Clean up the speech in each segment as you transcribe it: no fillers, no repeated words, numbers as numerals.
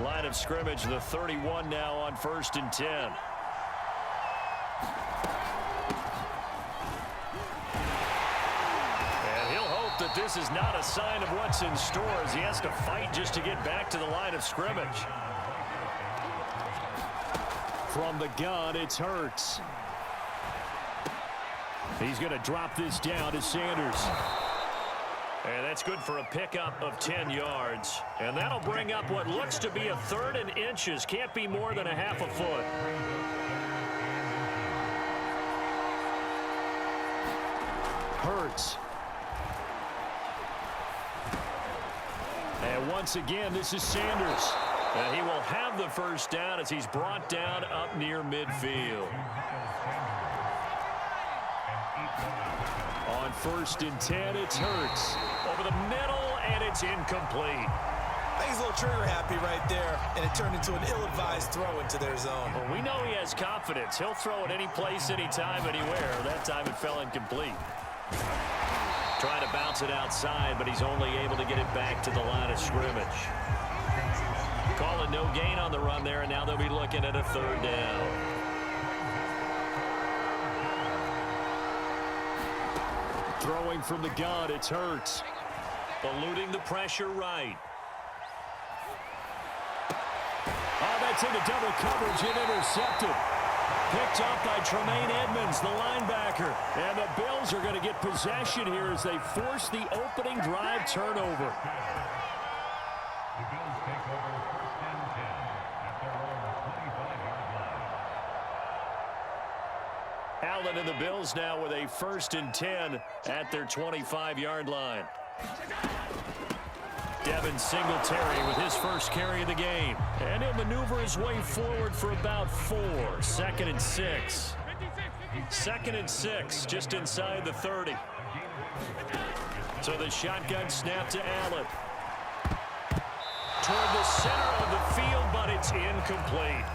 line of scrimmage, the 31 now on 1st and 10. And he'll hope that this is not a sign of what's in store as he has to fight just to get back to the line of scrimmage. From the gun, it's Hurts. He's going to drop this down to Sanders. And that's good for a pickup of 10 yards. And that'll bring up what looks to be a 3rd and inches. Can't be more than a half a foot. Hurts. And once again, this is Sanders. And he will have the first down as he's brought down up near midfield. On 1st and 10, it's Hurts. Over the middle, and it's incomplete. I think he's a little trigger happy right there, and it turned into an ill-advised throw into their zone. Well, we know he has confidence. He'll throw it any place, anytime, anywhere. That time it fell incomplete. Trying to bounce it outside, but he's only able to get it back to the line of scrimmage. Calling no gain on the run there, and now they'll be looking at a 3rd down. Throwing from the gun, it's Hurts. Eluding the pressure right. Oh, that's into double coverage and intercepted. Picked up by Tremaine Edmonds, the linebacker. And the Bills are going to get possession here as they force the opening drive turnover. Allen and the Bills now with a 1st and 10 at their 25-yard line. Devin Singletary with his first carry of the game. And he'll maneuver his way forward for about 4. 2nd and 6. 2nd and 6, just inside the 30. So the shotgun snap to Allen. Toward the center of the field, but it's incomplete.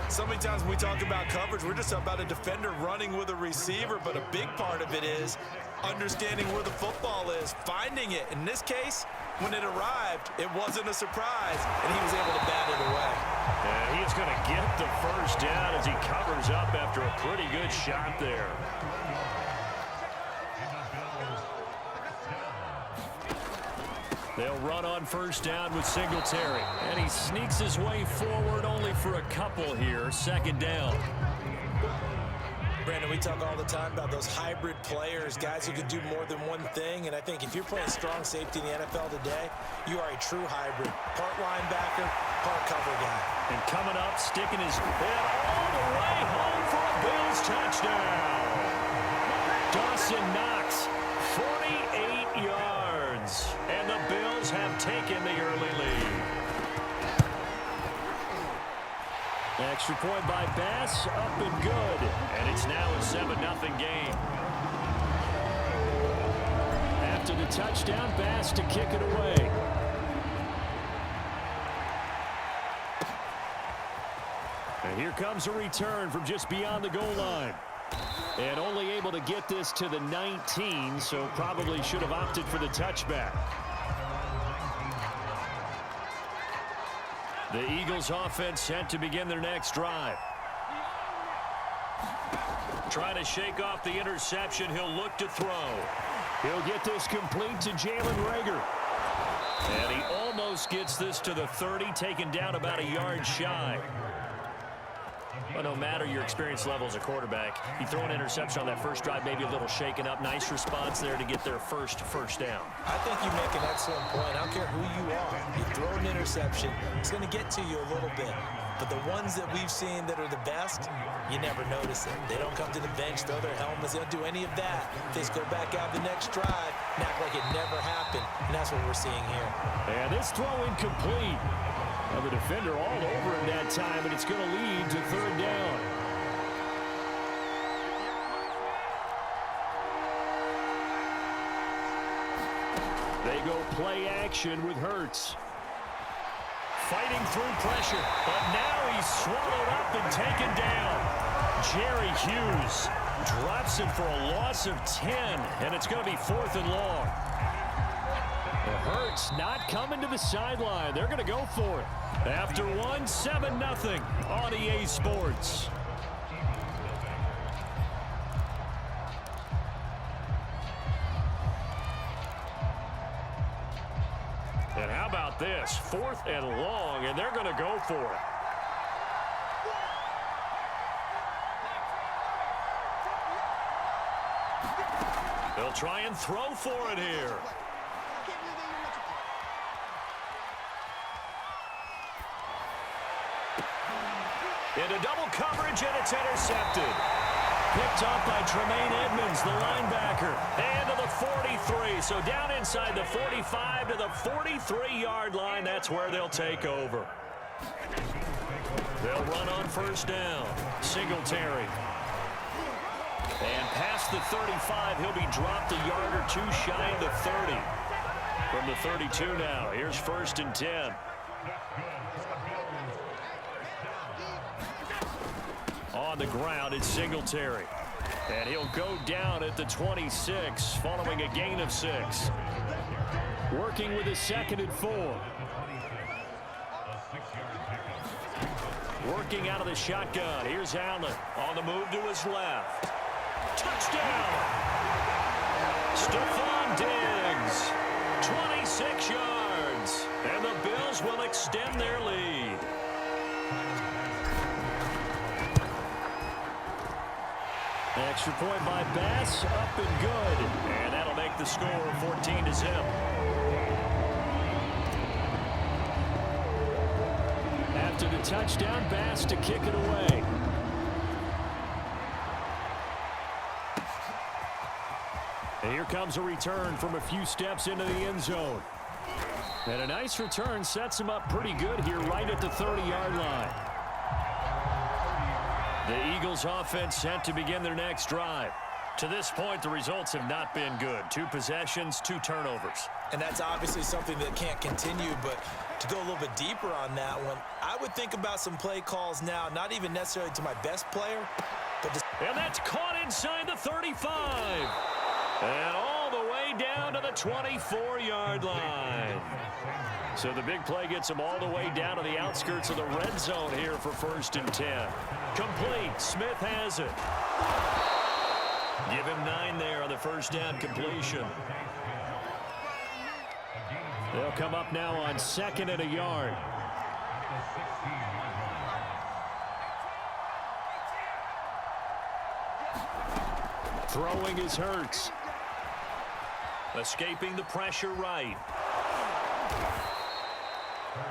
So many times when we talk about coverage, we're just about a defender running with a receiver, but a big part of it is understanding where the football is, finding it. In this case, when it arrived, it wasn't a surprise, and he was able to bat it away. And he is going to get the first down as he covers up after a pretty good shot there. They'll run on 1st down with Singletary. And he sneaks his way forward only for a couple here. 2nd down. Brandon, we talk all the time about those hybrid players, guys who can do more than one thing. And I think if you're playing strong safety in the NFL today, you are a true hybrid. Part linebacker, part cover guy. And coming up, sticking his head all the way home for a Bills touchdown. Dawson Knox, 48 yards. And the Bills have taken the early lead. Extra point by Bass, up and good. And it's now a 7-0 game. After the touchdown, Bass to kick it away. And here comes a return from just beyond the goal line. And only able to get this to the 19, so probably should have opted for the touchback. The Eagles offense set to begin their next drive. Trying to shake off the interception. He'll look to throw. He'll get this complete to Jalen Reagor. And he almost gets this to the 30, taken down about a yard shy. Well, no matter your experience level as a quarterback, you throw an interception on that first drive, maybe a little shaken up. Nice response there to get their first down. I think you make an excellent point. I don't care who you are. You throw an interception, it's going to get to you a little bit. But the ones that we've seen that are the best, you never notice it. They don't come to the bench, throw their helmets. They don't do any of that. They just go back out the next drive and act like it never happened. And that's what we're seeing here. And this throw incomplete. Well, the defender all over him that time, and it's going to lead to 3rd down. They go play action with Hurts. Fighting through pressure, but now he's swallowed up and taken down. Jerry Hughes drops him for a loss of 10, and it's going to be 4th and long. Hurts not coming to the sideline. They're going to go for it. After one, 7-0 on EA Sports. And how about this? 4th and long, and they're going to go for it. They'll try and throw for it here. Into double coverage, and it's intercepted. Picked off by Tremaine Edmonds, the linebacker. And to the 43. So down inside the 45 to the 43-yard line. That's where they'll take over. They'll run on first down. Singletary. And past the 35, he'll be dropped a yard or two shy of the 30. From the 32 now, here's 1st and 10. On the ground, it's Singletary. And he'll go down at the 26, following a gain of 6. Working with a 2nd and 4. Working out of the shotgun. Here's Allen on the move to his left. Touchdown! Stephon Diggs, 26 yards. And the Bills will extend their lead. Extra point by Bass, up and good. And that'll make the score 14-0. After the touchdown, Bass to kick it away. And here comes a return from a few steps into the end zone. And a nice return sets him up pretty good here right at the 30-yard line. The Eagles offense set to begin their next drive. To this point, the results have not been good. 2 possessions, 2 turnovers. And that's obviously something that can't continue, but to go a little bit deeper on that one, I would think about some play calls now, not even necessarily to my best player, but and that's caught inside the 35. And all the way down to the 24-yard line. So the big play gets them all the way down to the outskirts of the red zone here for 1st and 10. Complete. Smith has it. Give him 9 there on the first down completion. They'll come up now on 2nd and a yard. Throwing is Hurts. Escaping the pressure right.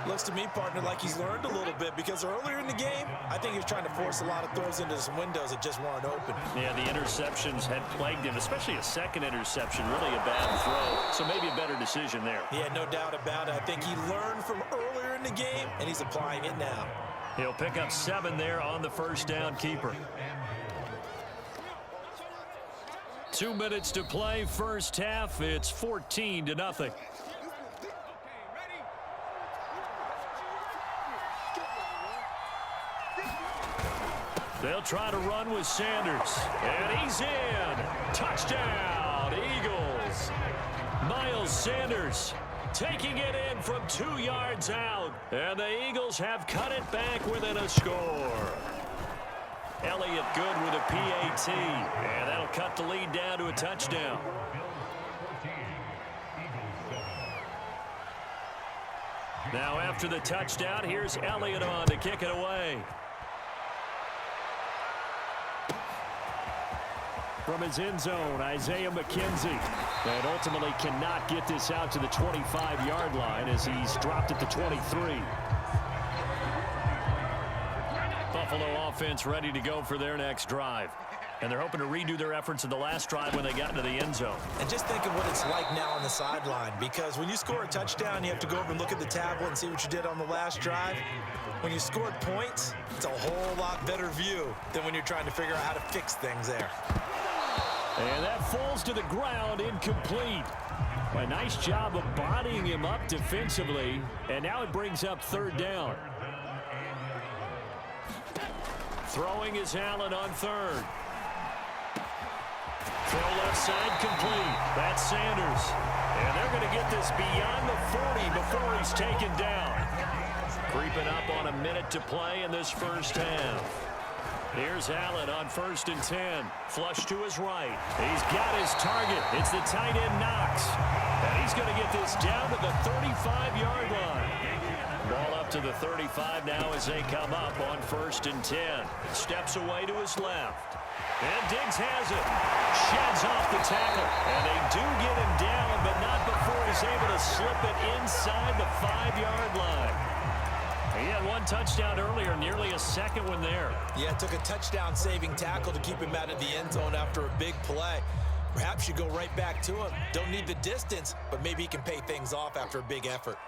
Looks to me, partner, like he's learned a little bit, because earlier in the game, I think he was trying to force a lot of throws into some windows that just weren't open. Yeah, the interceptions had plagued him, especially a 2nd interception, really a bad throw. So maybe a better decision there. Yeah, no doubt about it. I think he learned from earlier in the game, and he's applying it now. He'll pick up 7 there on the first down keeper. 2 minutes to play, first half. It's 14-0. They'll try to run with Sanders. And he's in. Touchdown, Eagles. Miles Sanders taking it in from 2 yards out. And the Eagles have cut it back within a score. Elliott good with a PAT. And that'll cut the lead down to a touchdown. Now after the touchdown, here's Elliott on to kick it away. From his end zone, Isaiah McKenzie. And ultimately cannot get this out to the 25-yard line as he's dropped at the 23. Buffalo offense ready to go for their next drive. And they're hoping to redo their efforts in the last drive when they got into the end zone. And just think of what it's like now on the sideline, because when you score a touchdown, you have to go over and look at the tablet and see what you did on the last drive. When you scored points, it's a whole lot better view than when you're trying to figure out how to fix things there. And that falls to the ground, incomplete. A nice job of bodying him up defensively. And now it brings up 3rd down. Throwing is Allen on 3rd. Throw left side complete. That's Sanders. And they're going to get this beyond the 40 before he's taken down. Creeping up on a minute to play in this first half. Here's Allen on 1st and 10. Flush to his right. He's got his target. It's the tight end Knox. And he's going to get this down to the 35-yard line. Ball up to the 35 now as they come up on 1st and 10. Steps away to his left. And Diggs has it. Sheds off the tackle. And they do get him down, but not before he's able to slip it inside the 5-yard line. He had one touchdown earlier, nearly a second one there. Yeah, it took a touchdown-saving tackle to keep him out of the end zone after a big play. Perhaps you go right back to him. Don't need the distance, but maybe he can pay things off after a big effort.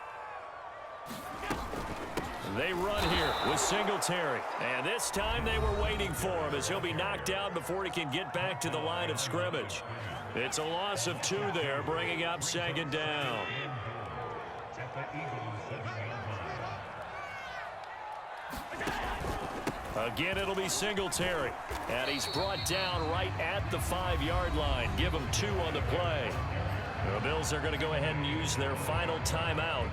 They run here with Singletary. And this time they were waiting for him as he'll be knocked out before he can get back to the line of scrimmage. It's a loss of 2 there, bringing up 2nd down. Again, it'll be Singletary. And he's brought down right at the 5-yard line. Give him 2 on the play. The Bills are going to go ahead and use their final timeout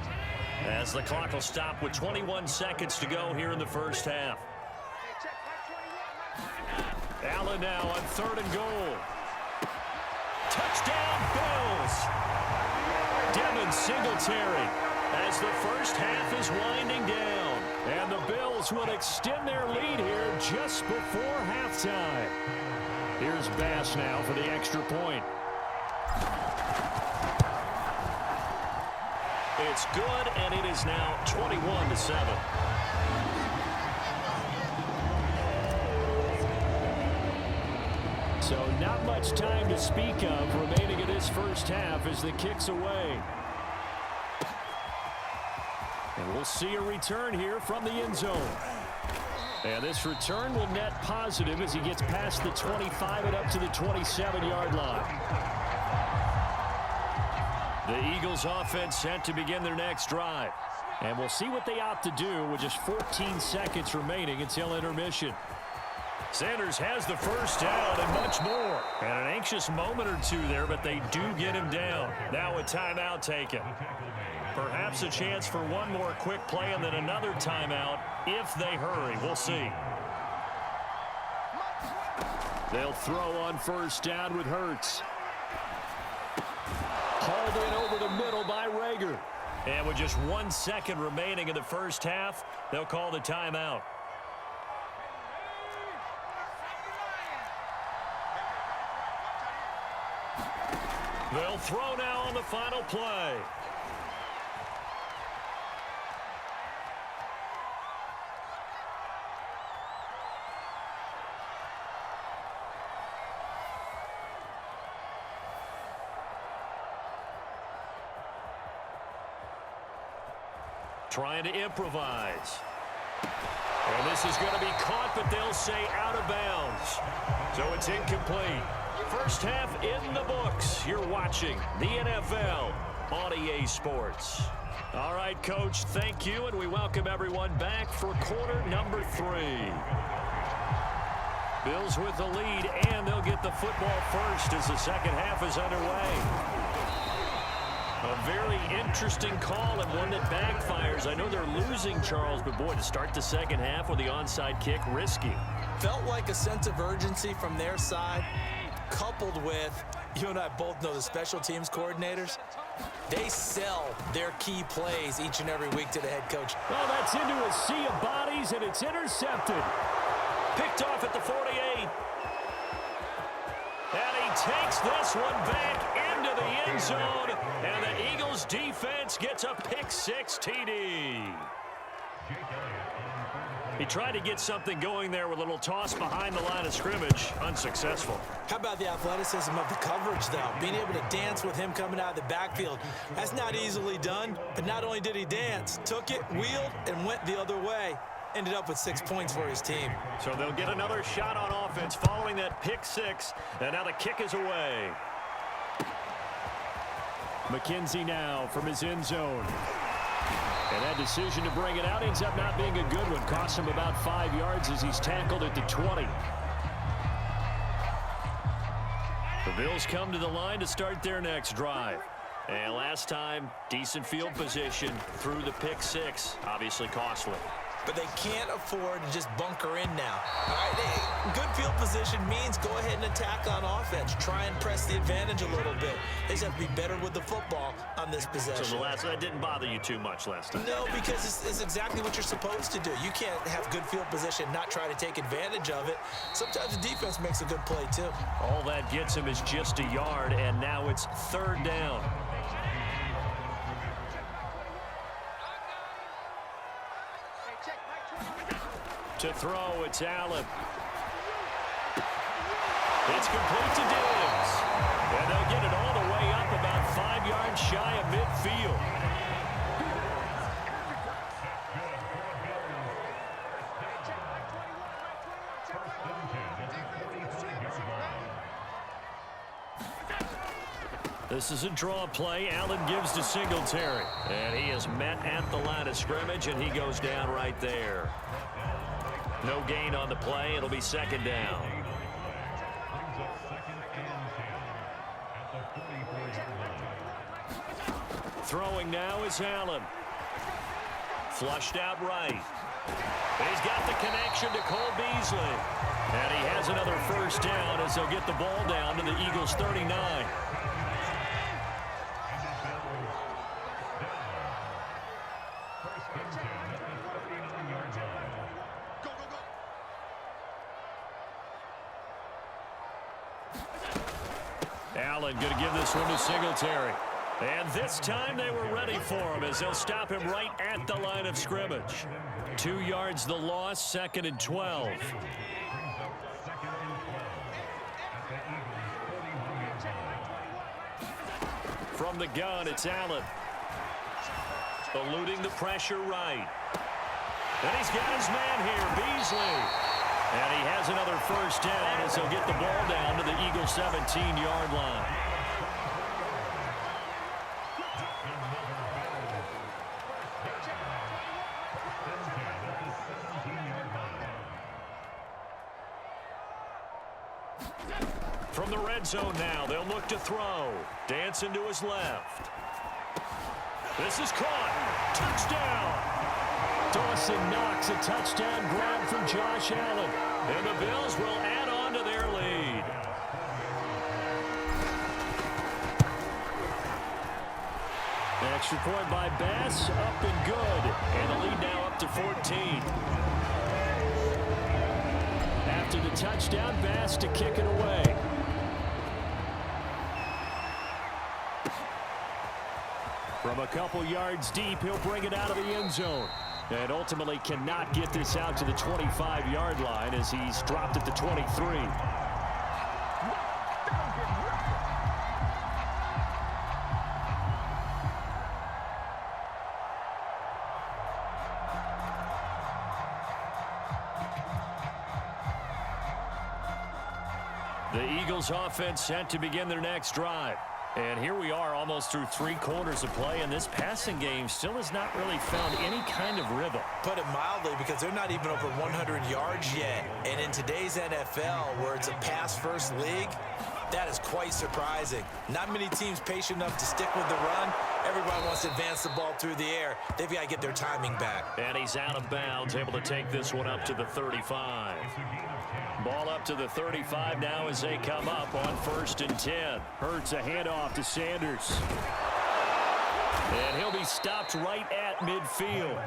as the clock will stop with 21 seconds to go here in the first half. Allen now on 3rd and goal. Touchdown, Bills! Devin Singletary as the first half is winding down. And the Bills will extend their lead here just before halftime. Here's Bass now for the extra point. It's good, and it is now 21-7. So not much time to speak of remaining in this first half as the kick's away. And we'll see a return here from the end zone. And this return will net positive as he gets past the 25 and up to the 27-yard line. The Eagles offense set to begin their next drive. And we'll see what they opt to do with just 14 seconds remaining until intermission. Sanders has the first down and much more. And an anxious moment or two there, but they do get him down. Now a timeout taken. Perhaps a chance for one more quick play and then another timeout if they hurry. We'll see. They'll throw on first down with Hurts. Hauled in over the middle by Rager. And with just 1 second remaining in the first half, they'll call the timeout. They'll throw now on the final play. Trying to improvise. And this is going to be caught, but they'll say out of bounds. So it's incomplete. First half in the books. You're watching the NFL on EA Sports. All right, Coach, thank you, and we welcome everyone back for quarter number 3. Bills with the lead, and they'll get the football first as the second half is underway. A very interesting call and one that backfires. I know they're losing, Charles, but boy, to start the second half with the onside kick, risky. Felt like a sense of urgency from their side, coupled with, you and I both know the special teams coordinators, they sell their key plays each and every week to the head coach. Well, that's into a sea of bodies, and it's intercepted. Picked off at the 48. And he takes this one back into the end zone, and the Eagles defense gets a pick-6 TD. He tried to get something going there with a little toss behind the line of scrimmage. Unsuccessful. How about the athleticism of the coverage, though? Being able to dance with him coming out of the backfield. That's not easily done, but not only did he dance, took it, wheeled, and went the other way. Ended up with 6 points for his team. So they'll get another shot on offense following that pick-6, and now the kick is away. McKenzie now from his end zone. And that decision to bring it out ends up not being a good one. Costs him about 5 yards as he's tackled at the 20. The Bills come to the line to start their next drive. And last time, decent field position through the pick six. Obviously costly. But they can't afford to just bunker in now. All right, good field position means go ahead and attack on offense. Try and press the advantage a little bit. They just have to be better with the football on this possession. So that didn't bother you too much last time? No, because it's exactly what you're supposed to do. You can't have good field position, not try to take advantage of it. Sometimes the defense makes a good play, too. All that gets him is just a yard, and now it's third down. To throw, it's Allen. It's complete to Diggs. And they'll get it all the way up about 5 yards shy of midfield. This is a draw play. Allen gives to Singletary. And he is met at the line of scrimmage, and he goes down right there. No gain on the play. It'll be second down. Throwing now is Allen. Flushed out right. He's got the connection to Cole Beasley. And he has another first down as they'll get the ball down to the Eagles' 39. Allen going to give this one to Singletary. And this time they were ready for him as they'll stop him right at the line of scrimmage. 2 yards the loss, second and 12. From the gun, it's Allen. Eluding the pressure right. And he's got his man here, Beasley. And he has another first down as he'll get the ball down to the Eagles' 17-yard line. From the red zone now, they'll look to throw. Dancing to his left. This is caught. Touchdown. Dawson Knox, a touchdown grab from Josh Allen. And the Bills will add on to their lead. Extra point by Bass, up and good. And the lead now up to 14. After the touchdown, Bass to kick it away. From a couple yards deep, he'll bring it out of the end zone. And ultimately cannot get this out to the 25-yard line as he's dropped at the 23. The Eagles offense set to begin their next drive. And here we are almost through 3 quarters of play, and this passing game still has not really found any kind of rhythm. Put it mildly, because they're not even over 100 yards yet. And in today's NFL, where it's a pass-first league, that is quite surprising. Not many teams patient enough to stick with the run. Everybody wants to advance the ball through the air. They've got to get their timing back. And he's out of bounds, able to take this one up to the 35. Ball up to the 35 now as they come up on 1st and 10. Hurts a handoff to Sanders. And he'll be stopped right at midfield.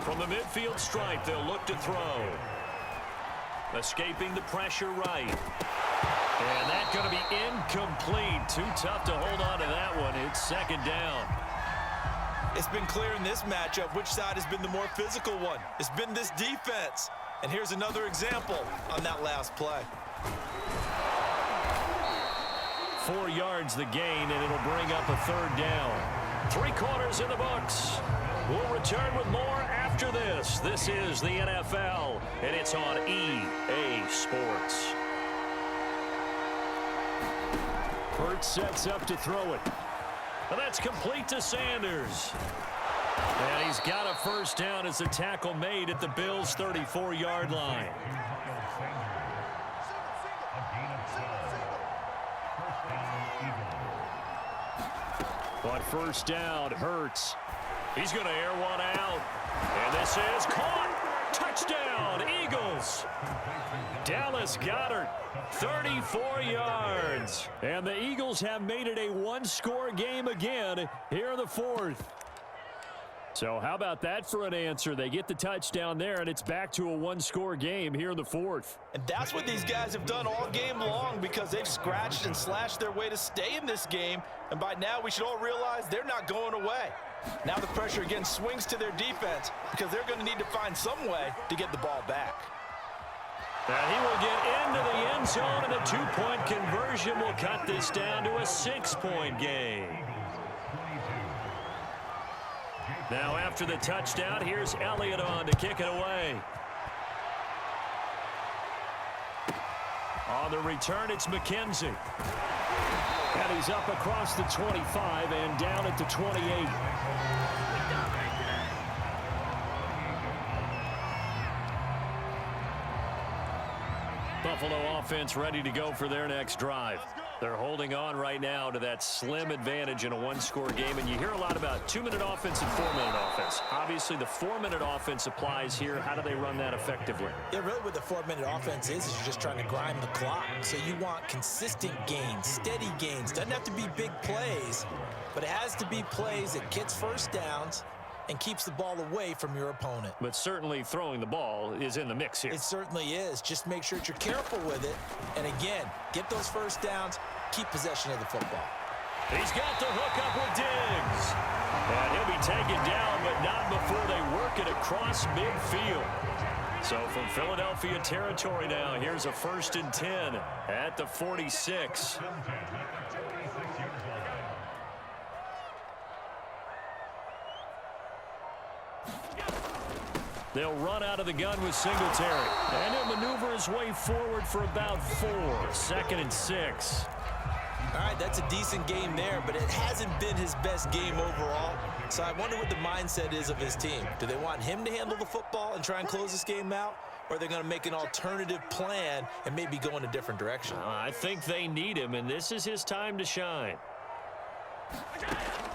From the midfield stripe, they'll look to throw. Escaping the pressure right. And that's going to be incomplete. Too tough to hold on to that one. It's second down. It's been clear in this matchup which side has been the more physical one. It's been this defense. And here's another example on that last play. 4 yards the gain, and it'll bring up a third down. 3 quarters in the books. We'll return with more after this. This is the NFL, and it's on EA Sports. Hurts sets up to throw it. And that's complete to Sanders. And he's got a first down as the tackle made at the Bills' 34-yard line. On first down, Hurts. He's going to air one out. And this is caught. Touchdown, Eagles. Dallas Goedert, 34 yards. And the Eagles have made it a one-score game again here in the fourth. So how about that for an answer? They get the touchdown there, and it's back to a one-score game here in the fourth. And that's what these guys have done all game long because they've scratched and slashed their way to stay in this game. And by now, we should all realize they're not going away. Now the pressure again swings to their defense because they're going to need to find some way to get the ball back. And he will get into the end zone, and a two-point conversion will cut this down to a 6-point game. Now after the touchdown, here's Elliott on to kick it away. On the return, it's McKenzie. And he's up across the 25 and down at the 28. Buffalo offense ready to go for their next drive. They're holding on right now to that slim advantage in a one-score game, and you hear a lot about 2-minute offense and 4-minute offense. Obviously, the 4-minute offense applies here. How do they run that effectively? Yeah, really what the 4-minute offense is you're just trying to grind the clock. So you want consistent gains, steady gains. Doesn't have to be big plays, but it has to be plays that gets first downs and keeps the ball away from your opponent. But certainly throwing the ball is in the mix here. It certainly is. Just make sure that you're careful with it. And again, get those first downs, keep possession of the football. He's got the hook up with Diggs. And he'll be taken down, but not before they work it across midfield. So from Philadelphia territory now, here's a 1st and 10 at the 46. They'll run out of the gun with Singletary. And he'll maneuver his way forward for about 4. 2nd and 6. All right, that's a decent game there, but it hasn't been his best game overall. So I wonder what the mindset is of his team. Do they want him to handle the football and try and close this game out? Or are they going to make an alternative plan and maybe go in a different direction? I think they need him, and this is his time to shine.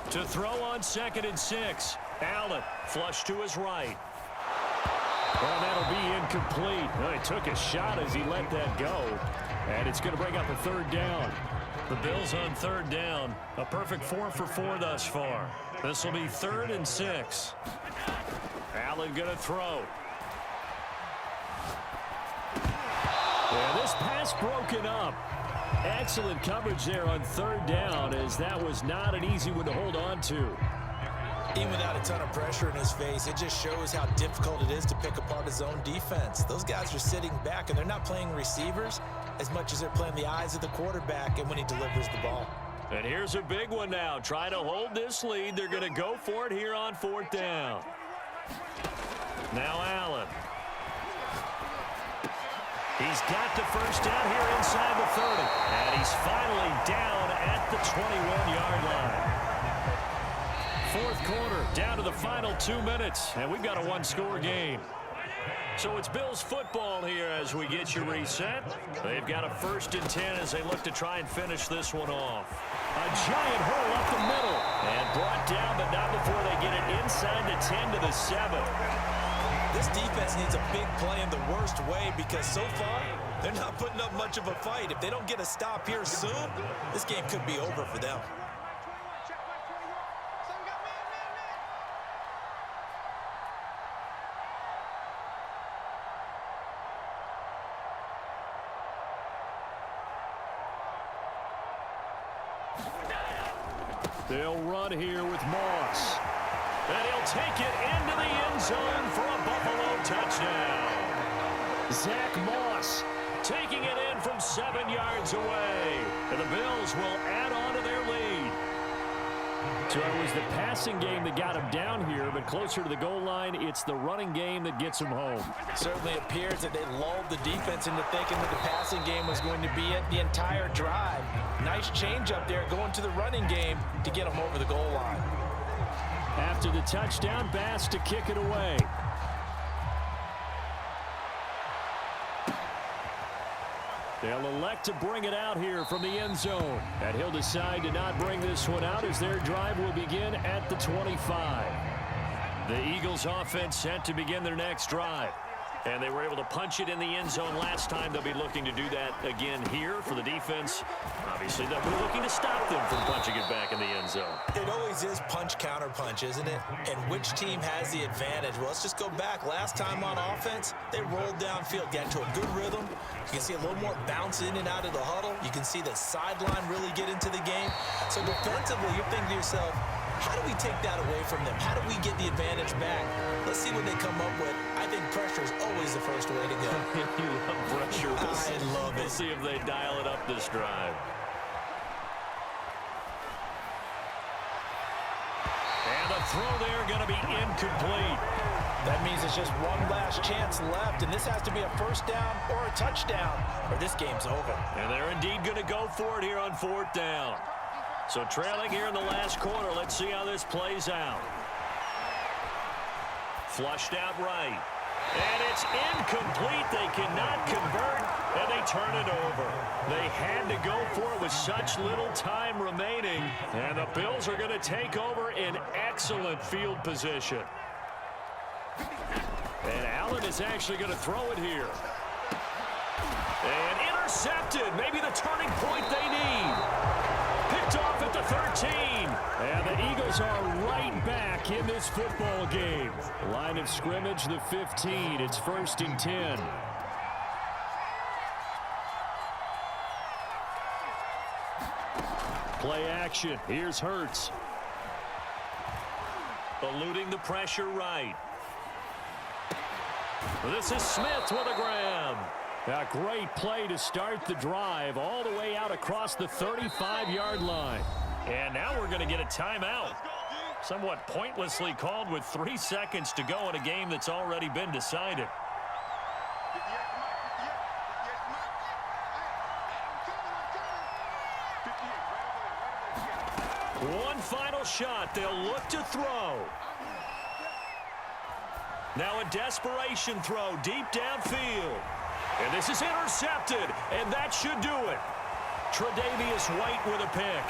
To throw on 2nd and 6. Allen, flush to his right. Well, that'll be incomplete. Well, he took a shot as he let that go. And it's going to bring up a 3rd down. The Bills on 3rd down. A perfect 4 for 4 thus far. This will be 3rd and 6. Allen going to throw. And this pass broken up. Excellent coverage there on 3rd down, as that was not an easy one to hold on to. Even without a ton of pressure in his face, it just shows how difficult it is to pick apart his own defense. Those guys are sitting back, and they're not playing receivers as much as they're playing the eyes of the quarterback and when he delivers the ball. And here's a big one now. Try to hold this lead. They're going to go for it here on 4th down. Now Allen. He's got the first down here inside the 30. And he's finally down at the 21-yard line. 4th quarter, down to the final 2 minutes, and we've got a one-score game. So it's Bills football here as we get you reset. They've got a 1st and 10 as they look to try and finish this one off. A giant hole up the middle, and brought down, but not before they get it inside the 10 to the 7. This defense needs a big play in the worst way because so far, they're not putting up much of a fight. If they don't get a stop here soon, this game could be over for them. They'll run here with Moss. And he'll take it into the end zone for a Buffalo touchdown. Zach Moss taking it in from 7 yards away. And the Bills will add on to their lead. So it was the passing game that got him down here, but closer to the goal line, it's the running game that gets him home. Certainly appears that they lulled the defense into thinking that the passing game was going to be it the entire drive. Nice change up there going to the running game to get them over the goal line. After the touchdown, Bass to kick it away. They'll elect to bring it out here from the end zone. And he'll decide to not bring this one out as their drive will begin at the 25. The Eagles offense set to begin their next drive. And they were able to punch it in the end zone last time. They'll be looking to do that again here for the defense. Obviously, they'll be looking to stop them from punching it back in the end zone. It always is punch, counter punch, isn't it? And which team has the advantage? Well, let's just go back. Last time on offense, they rolled downfield, got into a good rhythm. You can see a little more bounce in and out of the huddle. You can see the sideline really get into the game. So defensively, you're thinking to yourself, how do we take that away from them? How do we get the advantage back? Let's see what they come up with. I think pressure is always the first way to go. You love pressure. I love it. We'll see if they dial it up this drive. And the throw there going to be incomplete. That means it's just one last chance left, and this has to be a first down or a touchdown, or this game's over. And they're indeed going to go for it here on fourth down. So trailing here in the last quarter. Let's see how this plays out. Flushed out right. And it's incomplete. They cannot convert, and they turn it over. They had to go for it with such little time remaining. And the Bills are going to take over in excellent field position. And Allen is actually going to throw it here. And intercepted. Maybe the turning point they need. Picked off at the 13. And the Eagles are right back in this football game. Line of scrimmage, the 15. It's 1st and 10. Play action. Here's Hurts. Eluding the pressure right. This is Smith with a grab. A great play to start the drive all the way out across the 35-yard line. And now we're going to get a timeout. Somewhat pointlessly called with 3 seconds to go in a game that's already been decided. One final shot. They'll look to throw. Now a desperation throw deep downfield. And this is intercepted, and that should do it. Tre'Davious White with a pick.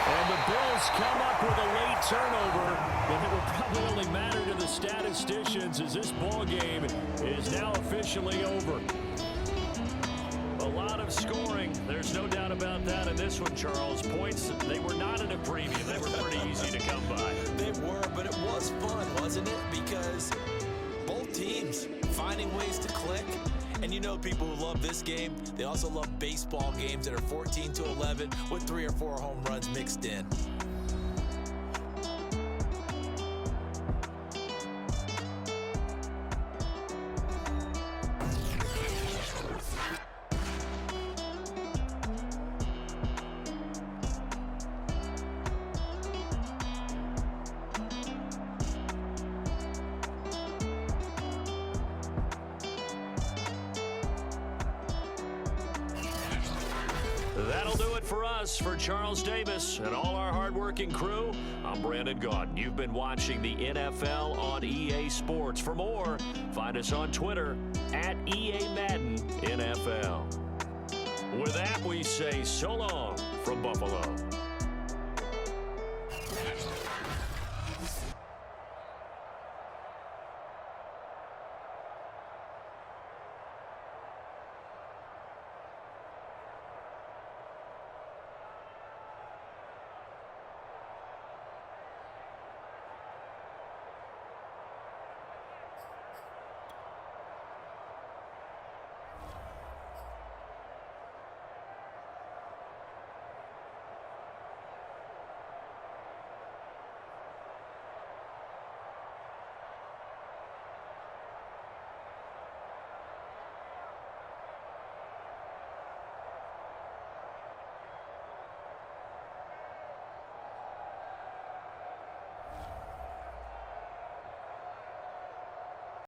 And the Bills come up with a late turnover, but it will probably only matter to the statisticians as this ball game is now officially over. A lot of scoring. There's no doubt about that in this one, Charles. Points, they were not in a preview. They were pretty easy to come by. They were, but it was fun, wasn't it? Because both teams finding ways to click. And you know people who love this game, they also love baseball games that are 14-11 with 3 or 4 home runs mixed in. That'll do it for us. For Charles Davis and all our hardworking crew, I'm Brandon Gaudin. You've been watching the NFL on EA Sports. For more, find us on Twitter at EA Madden NFL. With that, we say so long from Buffalo.